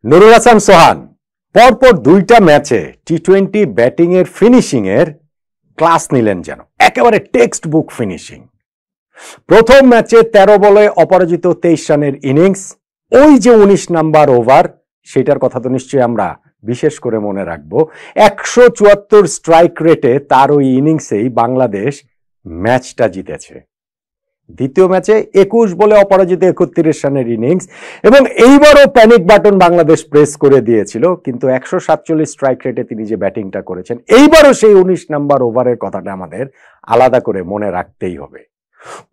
নুরুল হাসান সোহান পরপর দুইটা ম্যাচে টি-20 ব্যাটিং এর ফিনিশিং এর ক্লাস নিলেন, যেন একেবারে টেক্সট বুক ফিনিশিং। প্রথম ম্যাচে 13 বলে অপরাজিত 23 রানের ইনিংস, ওই যে 19 নাম্বার ওভার, সেটার কথা তো নিশ্চয়ই আমরা বিশেষ করে মনে রাখবো। 174 স্ট্রাইক রেটে তার ওই ইনিংসেই বাংলাদেশ ম্যাচটা জিতেছে। দ্বিতীয় ম্যাচে 21 বলে অপরাজিত 31 রানের ইনিংস, এবং এইবারও প্যানিক বাটন বাংলাদেশ প্রেস করে দিয়েছিল, কিন্তু 147 স্ট্রাইক রেটে তিনি যে ব্যাটিংটা করেছেন, এইবারও সেই 19 নাম্বার ওভারের কথাটা আমাদের আলাদা করে মনে রাখতেই হবে।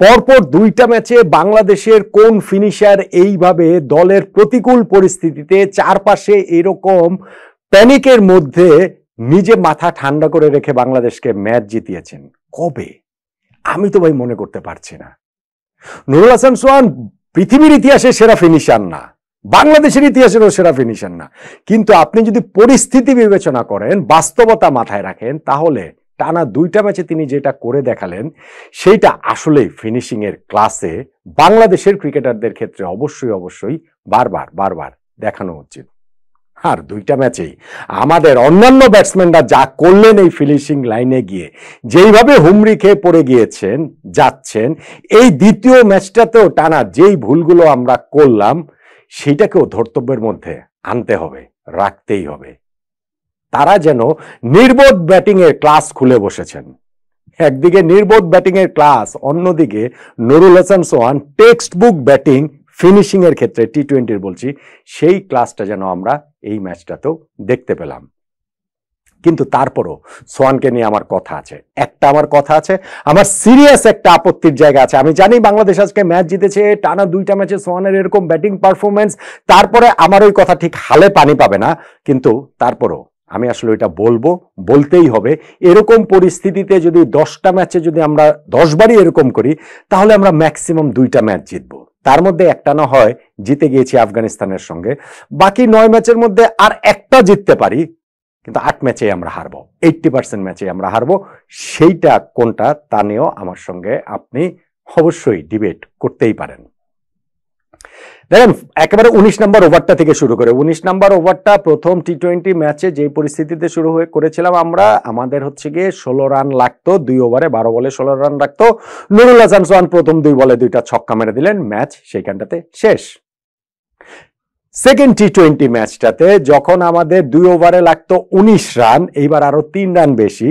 পরপর দুইটা ম্যাচে বাংলাদেশের কোন ফিনিশার এইভাবে দলের প্রতিকূল পরিস্থিতিতে চারপাশে এরকম প্যানিকের মধ্যে নিজে মাথা ঠান্ডা করে রেখে বাংলাদেশকে ম্যাচ জিতিয়েছেন? কবে? আমি তো ভাই মনে করতে পারছি না। নুরুল হাসান সোহান পৃথিবীর ইতিহাসে সেরা ফিনিশার না, বাংলাদেশের ইতিহাসেরও সেরা ফিনিশার না, কিন্তু আপনি যদি পরিস্থিতি বিবেচনা করেন, বাস্তবতা মাথায় রাখেন, তাহলে টানা দুইটা ম্যাচে তিনি যেটা করে দেখালেন সেইটা আসলেই ফিনিশিং এর ক্লাসে বাংলাদেশের ক্রিকেটারদের ক্ষেত্রে অবশ্যই বারবার দেখানো উচিত। আর দুইটা ম্যাচেই আমাদের অন্যান্য ব্যাটসম্যানরা যা করলেন এই ফিনিশিং লাইনে গিয়ে, যেইভাবে হুমড়ি খেয়ে পড়ে গিয়েছেন যাচ্ছেন, এই দ্বিতীয় ম্যাচটাতেও টানা যেই ভুলগুলো আমরা করলাম সেইটাকেও ধর্তব্যের মধ্যে আনতে হবে, রাখতেই হবে। তারা যেন নির্বোধ ব্যাটিং এর ক্লাস খুলে বসেছেন। একদিকে নির্বোধ ব্যাটিং এর ক্লাস, অন্যদিকে নুরুল হাসান সোহান টেক্সট বুক ব্যাটিং ফিনিশিং এর ক্ষেত্রে টি-20 বলছি, সেই ক্লাসটা যেন আমরা এই ম্যাচটাতেও দেখতে পেলাম। কিন্তু তারপরও সোহানকে নিয়ে আমার কথা আছে, আমার সিরিয়াস একটা আপত্তির জায়গা আছে। আমি জানি বাংলাদেশ আজকে ম্যাচ জিতেছে, টানা দুইটা ম্যাচে সোহানের এরকম ব্যাটিং পারফরমেন্স, তারপরে আমার ওই কথা ঠিক হালে পানি পাবে না, কিন্তু তারপরও আমি আসলে এটা বলতেই হবে। এরকম পরিস্থিতিতে যদি 10টা ম্যাচে যদি আমরা 10 বারই এরকম করি, তাহলে আমরা ম্যাক্সিমাম দুইটা ম্যাচ জিতবো। তার মধ্যে একটা না হয় জিতে গিয়েছি আফগানিস্তানের সঙ্গে, বাকি 9 ম্যাচের মধ্যে আর একটা জিততে পারি, কিন্তু 8 ম্যাচে আমরা হারবো, 80% ম্যাচে আমরা হারবো। সেইটা কোনটা তা নিয়েও আমার সঙ্গে আপনি অবশ্যই ডিবেট করতেই পারেন। দেখেন, একেবারে 19 নাম্বার ওভারটা থেকে শুরু করে, 19 নাম্বার ওভারটা প্রথম টি-20 ম্যাচে যে পরিস্থিতিতে শুরু করেছিলাম আমরা, আমাদের হচ্ছে গিয়ে 16 রান লাগতো, 2 ওভারে 12 বলে 16 রান লাগতো। নুরুল হাসান সোহান প্রথম 2 বলে 2টা ছক্কা মেরে দিলেন, ম্যাচ সেইখানটাতে শেষ। সেকেন্ড টি-20 ম্যাচটাতে যখন আমাদের 2 ওভারে লাগতো 19 রান, এইবার আরো 3 রান বেশি,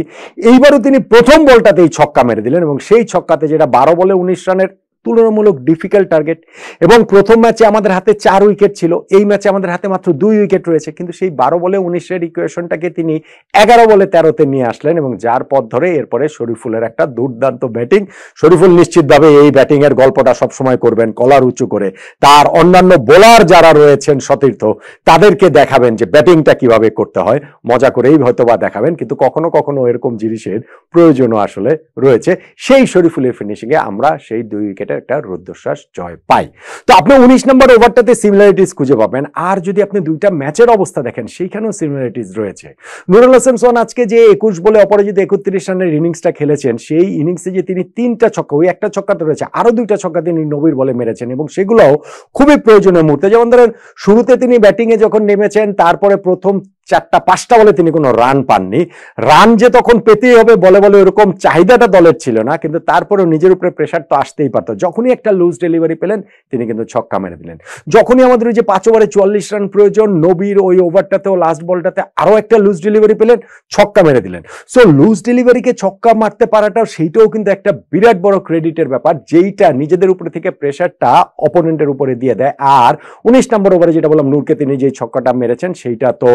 এইবারও তিনি প্রথম বলটাতেই ছক্কা মেরে দিলেন, এবং সেই ছক্কাতে যেটা 12 বলে 19 রানের তুলনামূলক ডিফিকাল্ট টার্গেট, এবং প্রথম ম্যাচে আমাদের হাতে 4 উইকেট ছিল, এই ম্যাচে আমাদের হাতে মাত্র 2 উইকেট রয়েছে, কিন্তু সেই 12 বলে 19 ইকুয়েশনটাকে তিনি 11 বলে 13তে নিয়ে আসলেন, এবং যার পথ ধরে এরপরে শরীফুলের একটা দুর্দান্ত ব্যাটিং। শরীফুল নিশ্চিতভাবে এই ব্যাটিং এর গল্পটা সবসময় করবেন কলার উঁচু করে, তার অন্যান্য বোলার যারা রয়েছেন সতীর্থ, তাদেরকে দেখাবেন যে ব্যাটিংটা কিভাবে করতে হয়, মজা করেই হয়তোবা দেখাবেন, কিন্তু কখনো কখনো এরকম জিনিসের প্রয়োজনও আসলে রয়েছে। সেই শরীফুলের ফিনিশিং এ আমরা সেই 2 উইকেটে একটা রুদ্ধশ্বাস জয় পাই। তো আপনি 19 নম্বর ওভারটাতে সিমিলারিটিস খুঁজে পাবেন, আর যদি আপনি দুইটা ম্যাচের অবস্থা দেখেন সেইখানেও সিমিলারিটিস রয়েছে। নুরুল হাসান সোহান আজকে যে 21 বলে অপরাজিত 31 রানের ইনিংসটা খেলেছেন, সেই ইনিংসে যে তিনি 3টা ছক্কা, ওই একটা ছক্কাতে রয়েছে, আরো 2টা ছক্কা তিনি নবীর বলে মেরেছেন, এবং সেগুলোও খুবই প্রয়োজনীয় মুহূর্তে। যেমন ধরেন, শুরুতে তিনি ব্যাটিং এ যখন নেমেছেন, তারপরে প্রথম 4-5টা বলে তিনি কোনো রান পাননি। রান যে তখন পেতেই হবে বলে এরকম চাহিদাটা দলের ছিল না, কিন্তু তারপরেও নিজের উপরে প্রেশার তো আসতেই পারতো। যখনই একটা লুজ ডেলিভারি পেলেন, তিনি কিন্তু ছক্কা মেরে দিলেন। যখনই আমাদের ওই যে 5 ওভারে 44 রান প্রয়োজন, নবীর ওই ওভারটাতেও লাস্ট বলটাতে আরো একটা লুজ ডেলিভারি পেলেন, ছক্কা মেরে দিলেন। সো লুজ ডেলিভারিকে ছক্কা মারতে পারাটাও সেইটাও কিন্তু একটা বিরাট বড় ক্রেডিটের ব্যাপার, যেইটা নিজেদের উপরে থেকে প্রেশারটা অপোনেন্টের উপরে দিয়ে দেয়। আর 19 নম্বর ওভারে যেটা বললাম, নূরকে তিনি যে ছক্কাটা মেরেছেন, সেইটা তো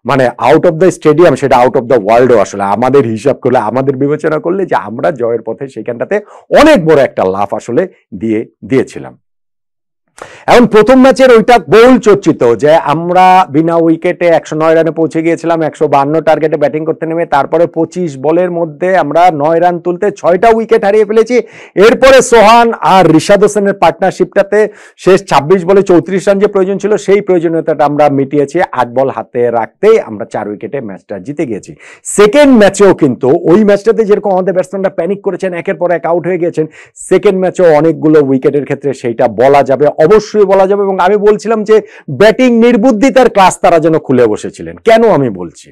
মানে আউট অফ দ্য স্টেডিয়াম, সেটা আউট অফ দ্য ওয়ার্ল্ডও আসলে আমাদের হিসাব করলে, আমাদের বিবেচনা করলে, যে আমরা জয়ের পথে সেইখানটাতে অনেক বড় একটা লাফ আসলে দিয়েছিলাম। এখন প্রথম ম্যাচের ওইটা বহুল চর্চিত যে আমরা বিনা উইকেটে 109 রানে পৌঁছে গিয়েছিলাম, 152 টার্গেটে ব্যাটিং করতে নেমে, তারপরে 25 বলের মধ্যে আমরা 9 রান তুলতে 6টা উইকেট হারিয়ে ফেলেছি। এরপরে সোহান আর রিশাদ হোসেনের পার্টনারশিপটাতে শেষ 26 বলে 34 রান যে প্রয়োজন ছিল, সেই প্রয়োজনীয়তাটা আমরা মিটিয়েছি 8 বল হাতে রাখতেই আমরা 4 উইকেটে ম্যাচটা জিতে গিয়েছি। সেকেন্ড ম্যাচেও কিন্তু ওই ম্যাচটাতে যেরকম আমাদের ব্যাটসম্যানরা প্যানিক করেছেন, একের পর এক আউট হয়ে গিয়েছেন, সেকেন্ড ম্যাচেও অনেকগুলো উইকেটের ক্ষেত্রে সেইটা বলা যাবে। অবশ্যই বলা যাবে। এবং আমি বলছিলাম যে ব্যাটিং নির্বুদ্ধিতার ক্লাস তারা যেন খুলে বসেছিলেন। কেন আমি বলছি,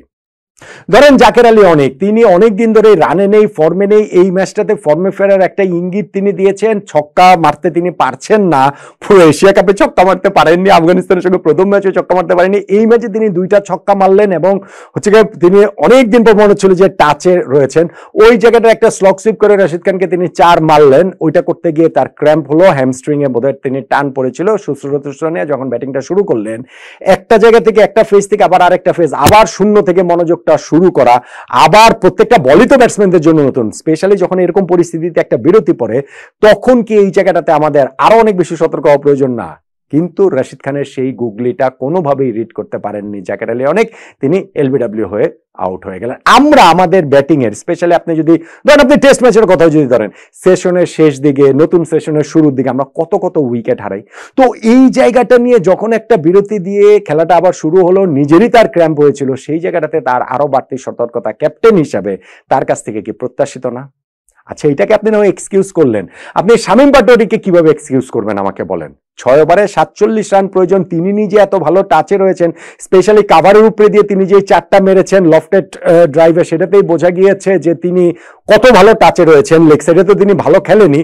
ধরেন জাকের আলী অনেক, তিনি অনেক দিন ধরে রানে নেই, ফর্মে নেই, এই ম্যাচটাতে ফর্মে ফেরার একটা ইঙ্গিত তিনি দিয়েছেন, ছক্কা মারতে তিনি পারছেন না, পুরো এশিয়া কাপে ছক্কা মারতে পারেননি, আফগানিস্তানের সঙ্গে প্রথম ম্যাচে ছক্কা মারতে পারেননি, এই ম্যাচে তিনি 2টা ছক্কা মারলেন এবং হচ্ছে গিয়ে তিনি অনেক দিন পর মনে হচ্ছিল যে টাচে রয়েছেন, ওই জায়গাটা একটা স্লক সুইপ করে রশিদ খানকে তিনি 4 মারলেন, ওইটা করতে গিয়ে তার ক্র্যাম্প হলো, হ্যামস্ট্রিং এ বোধহয় তিনি টান পড়েছিল, শুশ্রূষা নিয়ে যখন ব্যাটিংটা শুরু করলেন, একটা জায়গা থেকে একটা ফেজ থেকে আবার আরেকটা ফেজ, আবার শূন্য থেকে মনোযোগ শুরু করা, আবার প্রত্যেকটা বলই তো ব্যাটসম্যানদের জন্য নতুন, স্পেশালি যখন এরকম পরিস্থিতিতে একটা বিরতি পড়ে, তখন কি এই জায়গাটাতে আমাদের আরো অনেক বেশি সতর্ক হওয়া প্রয়োজন না? কিন্তু রশিদ খানের সেই গুগলিটা কোনোভাবেই রিড করতে পারেননি জাকের আলী অনেক, তিনি এলবিডব্লিউ হয়ে আউট হয়ে গেলেন। আমরা আমাদের ব্যাটিং এর স্পেশালি আপনি যদি ধরেন, আপনি টেস্ট ম্যাচের কথা যদি ধরেন, সেশনের শেষ দিকে, নতুন সেশনের শুরুর দিকে আমরা কত কত উইকেট হারাই। তো এই জায়গাটা নিয়ে যখন একটা বিরতি দিয়ে খেলাটা আবার শুরু হলো, নিজেরই তার ক্র্যাম্প হয়েছিল, সেই জায়গাটাতে তার আরো বাড়তি সতর্কতা ক্যাপ্টেন হিসাবে তার কাছ থেকে কি প্রত্যাশিত না? আচ্ছা, এটাকে আপনি না এক্সকিউজ করলেন, আপনি শামীম পাটোয়ারিকে কিভাবে এক্সকিউজ করবেন আমাকে বলেন? 6 ওভারে 47 রান প্রয়োজন, তিনি নিজে এত ভালো টাচে রয়েছেন, স্পেশালি কাভারের উপরে দিয়ে তিনি যে 4টা মেরেছেন লফটেড ড্রাইভে, সেটাতেই বোঝা গিয়েছে যে তিনি কত ভালো টাচে রয়েছেন। লেগ সাইডে তো তিনি ভালো খেলেনি,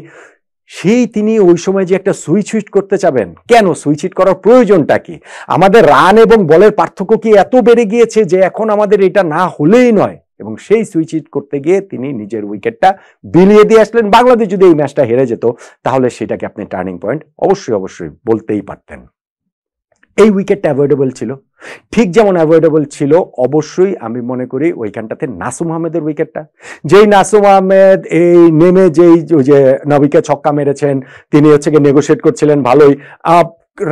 সেই তিনি ওই সময় যে একটা সুইচ হিট করতে চাবেন, কেন সুইচ হিট করার প্রয়োজনটা কি? আমাদের রান এবং বলের পার্থক্য কি এত বেড়ে গিয়েছে যে এখন আমাদের এটা না হলেই নয়? এবং সেই সুইচ হিট করতে গিয়ে তিনি নিজের উইকেটটা বিলিয়ে দিয়ে আসলেন। বাংলাদেশ যদি এই ম্যাচটা হেরে যেত, তাহলে সেটাকে আপনি টার্নিং পয়েন্ট অবশ্যই বলতেই পারতেন। এই উইকেটটা অ্যাভয়েডেবল ছিল, ঠিক যেমন অ্যাভয়েডেবল ছিল অবশ্যই আমি মনে করি ওইখানটাতে নাসুম আহমেদের উইকেটটা, যেই নাসুম আহমেদ এই নেমে যেই যে নবিকে ছক্কা মেরেছেন, তিনি হচ্ছে গিয়ে নেগোশিয়েট করছিলেন ভালোই।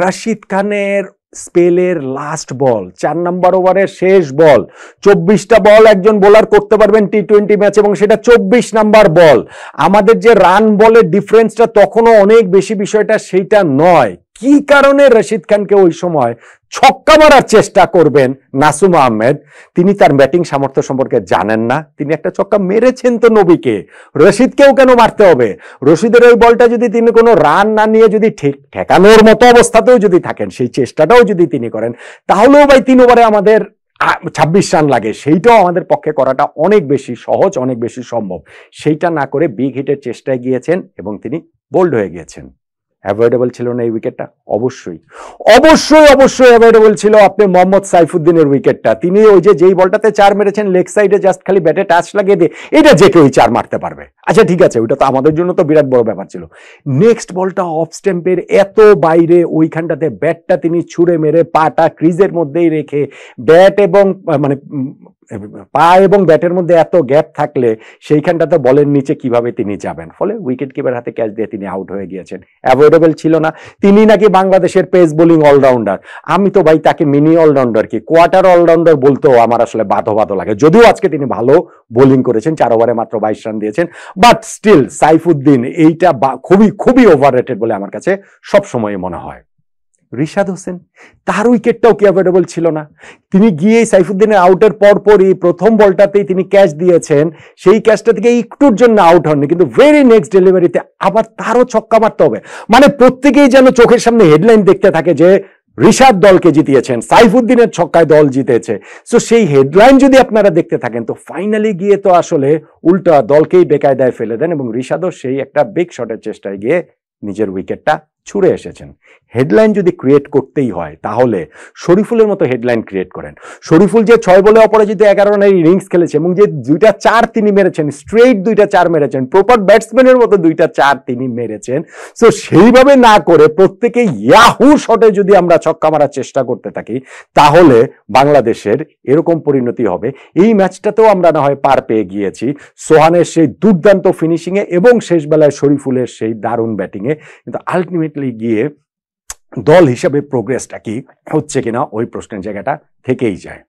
রশিদ খানের স্পেলের লাস্ট বল, 4 নম্বর ওভারের শেষ বল, 24টা বল একজন বোলার করতে পারবেন টি-20 ম্যাচ, এবং সেটা 24 নাম্বার বল। আমাদের যে রান বলের ডিফারেন্সটা তখনও অনেক বেশি, বিষয়টা সেইটা নয়। কি কারণে রশিদ খানকে ওই সময় ছক্কা মারার চেষ্টা করবেন নাসুম আহমেদ? তিনি তার ব্যাটিং সামর্থ্য সম্পর্কে জানেন না, তিনি একটা ছক্কা মেরেছেন তো নবীকে, রশিদকেও কেন মারতে হবে? রশিদের ওই বলটা যদি তিনি কোনো রান না নিয়ে যদি ঠিক ঠেকানোর মতো অবস্থাতেও যদি থাকেন, সেই চেষ্টাটাও যদি তিনি করেন, তাহলেও ভাই 3 ওভারে আমাদের 26 রান লাগে, সেইটাও আমাদের পক্ষে করাটা অনেক বেশি সহজ, অনেক বেশি সম্ভব। সেইটা না করে বিগ হিটের চেষ্টায় গিয়েছেন এবং তিনি বোল্ড হয়ে গিয়েছেন। অ্যাভয়েডেবল ছিল না এই উইকেটটা? অবশ্যই অ্যাভয়েডেবল ছিল। আপনি মোহাম্মদ সাইফুদ্দিনের উইকেটটা, তিনি ওই যে যেই বলটাতে 4 মেরেছেন, লেগ সাইডে জাস্ট খালি ব্যাটে টাচ লাগিয়ে দিয়ে, এটা যে কেউ 4 মারতে পারবে। আচ্ছা ঠিক আছে, ওইটা তো আমাদের জন্য তো বিরাট বড় ব্যাপার ছিল। নেক্সট বলটা অফ স্ট্যাম্পের এত বাইরে, ওইখানটাতে ব্যাটটা তিনি ছুঁড়ে মেরে পাটা ক্রিজের মধ্যেই রেখে, ব্যাট এবং মানে পা এবং ব্যাটের মধ্যে এত গ্যাপ থাকলে সেইখানটাতে বলের নিচে কিভাবে তিনি যাবেন? ফলে উইকেট কিপার হাতে ক্যাচ দিয়ে তিনি আউট হয়ে গিয়েছেন। অ্যাভয়েডেবল ছিল না। তিনি নাকি বাংলাদেশের পেস বোলিং অলরাউন্ডার, আমি তো ভাই তাকে মিনি অলরাউন্ডার কি কোয়ার্টার অলরাউন্ডার বলতেও আমার আসলে বাধো লাগে, যদিও আজকে তিনি ভালো বোলিং করেছেন, 4 ওভারে মাত্র 22 রান দিয়েছেন, বাট স্টিল সাইফুদ্দিন এইটা খুবই ওভাররেটেড বলে আমার কাছে সবসময় মনে হয়। রিশাদ হোসেন, তার উইকেটটাও কি অ্যাভয়েডেবল ছিল না? তিনি গিয়ে সাইফুদ্দিনের আউটের পরপরই প্রথম বলটাতেই তিনি ক্যাচ দিয়েছেন, সেই ক্যাচটা থেকে একটুর জন্য আউট হননি, কিন্তু ভেরি নেক্সট ডেলিভারিতে আবার তারও ছক্কা মারতে হবে। মানে প্রত্যেকেই যেন চোখের সামনে হেডলাইন দেখতে থাকে যে রিশাদ দলকে জিতিয়েছেন, সাইফুদ্দিনের ছক্কায় দল জিতেছে। সো সেই হেডলাইন যদি আপনারা দেখতে থাকেন, তো ফাইনালি গিয়ে তো আসলে উল্টা দলকেই বেকায়দায় ফেলে দেন, এবং রিশাদও সেই একটা বিগ শটের চেষ্টায় গিয়ে নিজের উইকেটটা ছুড়ে এসেছেন। হেডলাইন যদি ক্রিয়েট করতেই হয়, তাহলে শরীফুলের মতো হেডলাইন ক্রিয়েট করেন। শরীফুল যে 6 বলে অপরাজিত 11 রানের ইনিংস খেলেছে, এবং যে 2টা 4 তিনি মেরেছেন, স্ট্রেইট 2টা 4 মেরেছেন, প্রপার ব্যাটসম্যানের মতো 2টা 4 তিনি মেরেছেন। সো সেইভাবে না করে প্রত্যেকে ইয়াহু শটে যদি আমরা ছক্কা মারার চেষ্টা করতে থাকি, তাহলে বাংলাদেশের এরকম পরিণতি হবে। এই ম্যাচটাতেও আমরা না হয় পার পেয়ে গিয়েছি সোহানের সেই দুর্দান্ত ফিনিশিংয়ে এবং শেষ বেলায় শরীফুলের সেই দারুণ ব্যাটিংয়ে, কিন্তু আলটিমেটলি গিয়ে দল হিসাবে প্রোগ্রেসটা কি হচ্ছে কিনা ওই প্রশ্নের জায়গাটা থেকেই যায়।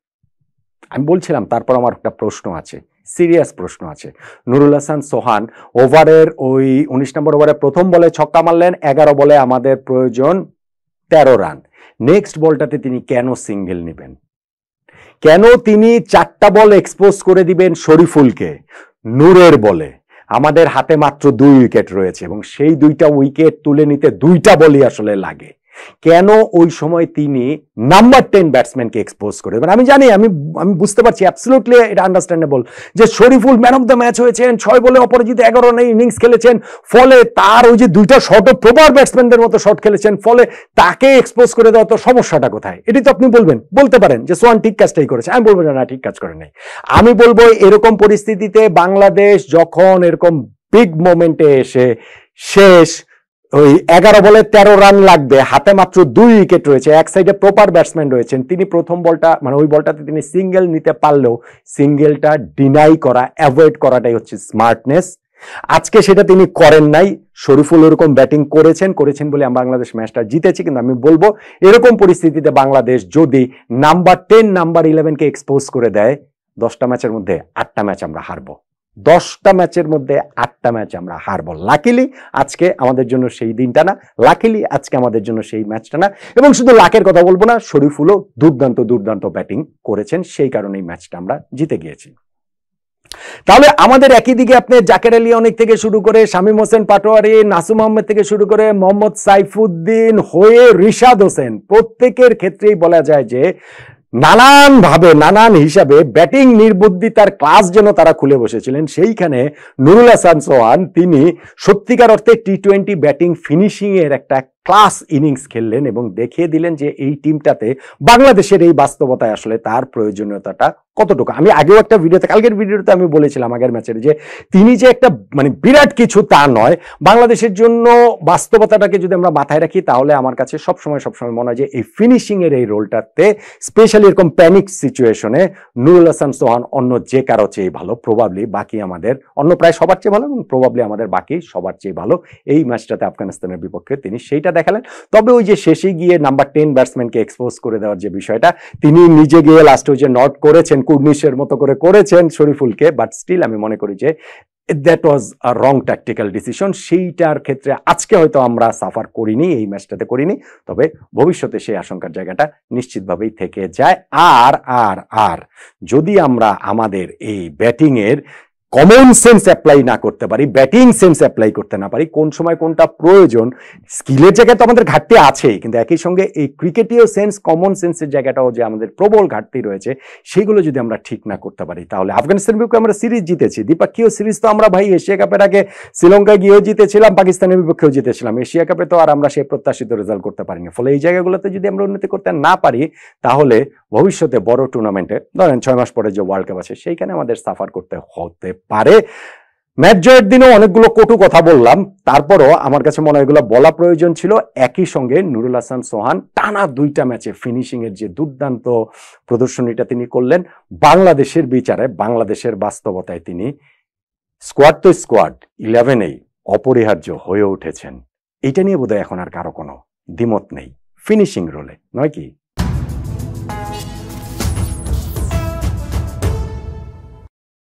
আমি বলছিলাম তারপর আমার একটা প্রশ্ন আছে, সিরিয়াস প্রশ্ন আছে। নুরুল হাসান সোহান ওভারের ওই 19 নম্বর ওভারে প্রথম বলে ছক্কা মারলেন, 11 বলে আমাদের প্রয়োজন 13 রান। নেক্সট বলটাতে তিনি কেন সিঙ্গেল নেবেন? কেন তিনি 4টা বল এক্সপোজ করে দিবেন শরীফুলকে নূরের বলে? আমাদের হাতে মাত্র 2 উইকেট রয়েছে, এবং সেই 2টা উইকেট তুলে নিতে 2টা বলই আসলে লাগে। কেন ওই সময় তিনি নাম্বার 10 ব্যাটসম্যানকে এক্সপোজ করে দেবেন? আমি জানি, আমি বুঝতে পারছি, অ্যাবসলিউটলি এটা আন্ডারস্ট্যান্ডেবল যে Shoriful man of the match হয়েছেন, 6 বলে অপরাজিত 11 রানের ইনিংস খেলেছেন, ফলে তার ওই যে দুইটা শটও প্রপার ব্যাটসম্যানদের মতো শট খেলেছেন, ফলে তাকে এক্সপোজ করে দেওয়া তো সমস্যাটা কোথায়? এটি তো আপনি বলতে পারেন যে সোহান ঠিক কাজটাই করেছে। আমি বলবো না ঠিক কাজ করে নাই। আমি বলবো এরকম পরিস্থিতিতে বাংলাদেশ যখন এরকম বিগ মোমেন্টে এসে শেষ ওই 11 বলে 13 রান লাগবে, হাতে মাত্র 2 উইকেট রয়েছে, এক সাইডে প্রপার ব্যাটসম্যান রয়েছেন, তিনি প্রথম বলটা মানে ওই বলটাতে তিনি সিঙ্গেল নিতে পারলেও সিঙ্গেলটা ডিনাই করা, অ্যাভয়েড করাটাই হচ্ছে স্মার্টনেস। আজকে সেটা তিনি করেন নাই। শরীফুল এরকম ব্যাটিং করেছেন বলে আমরা বাংলাদেশ ম্যাচটা জিতেছি। কিন্তু আমি বলবো এরকম পরিস্থিতিতে বাংলাদেশ যদি নাম্বার 10 নাম্বার 11কে এক্সপোজ করে দেয়, 10টা ম্যাচের মধ্যে 8টা ম্যাচ আমরা হারবো। 10টা ম্যাচের মধ্যে 8টা ম্যাচ আমরা হারবো। লাকিলি আজকে আমাদের জন্য সেই দিনটা না, লাকিলি আজকে আমাদের জন্য সেই ম্যাচটা না। এবং শুধু লাকের কথা বলবো না, শরীফুলও দুর্দান্ত ব্যাটিং করেছেন, সেই কারণে এই ম্যাচটা আমরা জিতে গিয়েছি। তাহলে আমাদের একই দিকে আপনি জাকের আলী অনেক থেকে শুরু করে শামীম হোসেন পাটোয়ারি, নাসুম আহমেদ থেকে শুরু করে মোহাম্মদ সাইফুদ্দিন হয়ে রিশাদ হোসেন, প্রত্যেকের ক্ষেত্রেই বলা যায় যে নানান হিসাবে ব্যাটিং নির্বুদ্ধিতার ক্লাস যেন তারা খুলে বসেছিলেন। সেইখানে নুরুল হাসান সোহান তিনি সত্যিকার অর্থে টি-20 ব্যাটিং ফিনিশিং এর একটা ক্লাস ইনিংস খেললেন এবং দেখিয়ে দিলেন যে এই টিমটাতে বাংলাদেশের এই বাস্তবতায় আসলে তার প্রয়োজনীয়তাটা কতটুকু। আমি আগেও একটা ভিডিওতে, কালকের ভিডিওতে আমি বলেছিলাম আগের ম্যাচের, যে তিনি যে একটা মানে বিরাট কিছু তা নয়। বাংলাদেশের জন্য বাস্তবতাটাকে যদি আমরা মাথায় রাখি তাহলে আমার কাছে সবসময় মনে হয় যে এই ফিনিশিং এর এই রোলটাতে, স্পেশালি এরকম প্যানিক সিচুয়েশনে নুরুল হাসান সোহান অন্য যে কারো চেয়ে ভালো, প্রবাবলি বাকি আমাদের অন্য প্রায় সবার চেয়ে ভালো এবং প্রবাবলি আমাদের বাকি সবার চেয়ে ভালো এই ম্যাচটাতে আফগানিস্তানের বিপক্ষে তিনি সেইটা দেখালেন। তবে ওই যে শেষে গিয়ে নাম্বার 10 ব্যাটসম্যানকে এক্সপোজ করে দেওয়ার যে বিষয়টা, তিনি নিজে গিয়ে লাস্টে যে নট করেছেন, কুর্নিশের মতো করেছেন শরীফুলকে, বাট স্টিল আমি মনে করি যে that was a wrong tactical decision. সেইটার ক্ষেত্রে আজকে হয়তো আমরা সাফার করিনি, এই ম্যাচটাতে করিনি, তবে ভবিষ্যতে সেই আশঙ্কার জায়গাটা নিশ্চিতভাবেই থেকে যায়। আর যদি আমরা আমাদের এই ব্যাটিং এর কমন সেন্স অ্যাপ্লাই না করতে পারি, ব্যাটিং সেন্স অ্যাপ্লাই করতে না পারি, কোন সময় কোনটা প্রয়োজন, স্কিলের জায়গায় তো আমাদের ঘাটতি আছেই, কিন্তু একই সঙ্গে এই ক্রিকেটীয় সেন্স, কমন সেন্সের জায়গাটাও যে আমাদের প্রবল ঘাটতি রয়েছে, সেগুলো যদি আমরা ঠিক না করতে পারি তাহলে আফগানিস্তানের বিপক্ষে আমরা সিরিজ জিতেছি, দ্বিপাক্ষিক সিরিজ তো আমরা ভাই এশিয়া কাপের আগে শ্রীলঙ্কায় গিয়েও জিতেছিলাম, পাকিস্তানের বিপক্ষেও জিতেছিলাম, এশিয়া কাপে তো আর আমরা সেই প্রত্যাশিত রেজাল্ট করতে পারিনি। ফলে এই জায়গাগুলোতে যদি আমরা উন্নতি করতে না পারি তাহলে ভবিষ্যতে বড় টুর্নামেন্টে, ধরেন 6 মাস পরে যে ওয়ার্ল্ড কাপ আছে, সেইখানে আমাদের সাফার করতে হতে পারে। ম্যাচ জয়ের দিনেও অনেকগুলো কটু কথা বললাম, তারপরও আমার কাছে মনে হয় এগুলো বলা প্রয়োজন ছিল। একই সঙ্গে নুরুল হাসান সোহান টানা 2টা ম্যাচে ফিনিশিং এর যে দুর্দান্ত প্রদর্শনীটা তিনি করলেন, বাংলাদেশের বিচারে, বাংলাদেশের বাস্তবতায় তিনি স্কোয়াড 11এই অপরিহার্য হয়ে উঠেছেন। এটা নিয়ে বোধহয় এখন আর কারো কোনো দ্বিমত নেই, ফিনিশিং রোলে, নয় কি?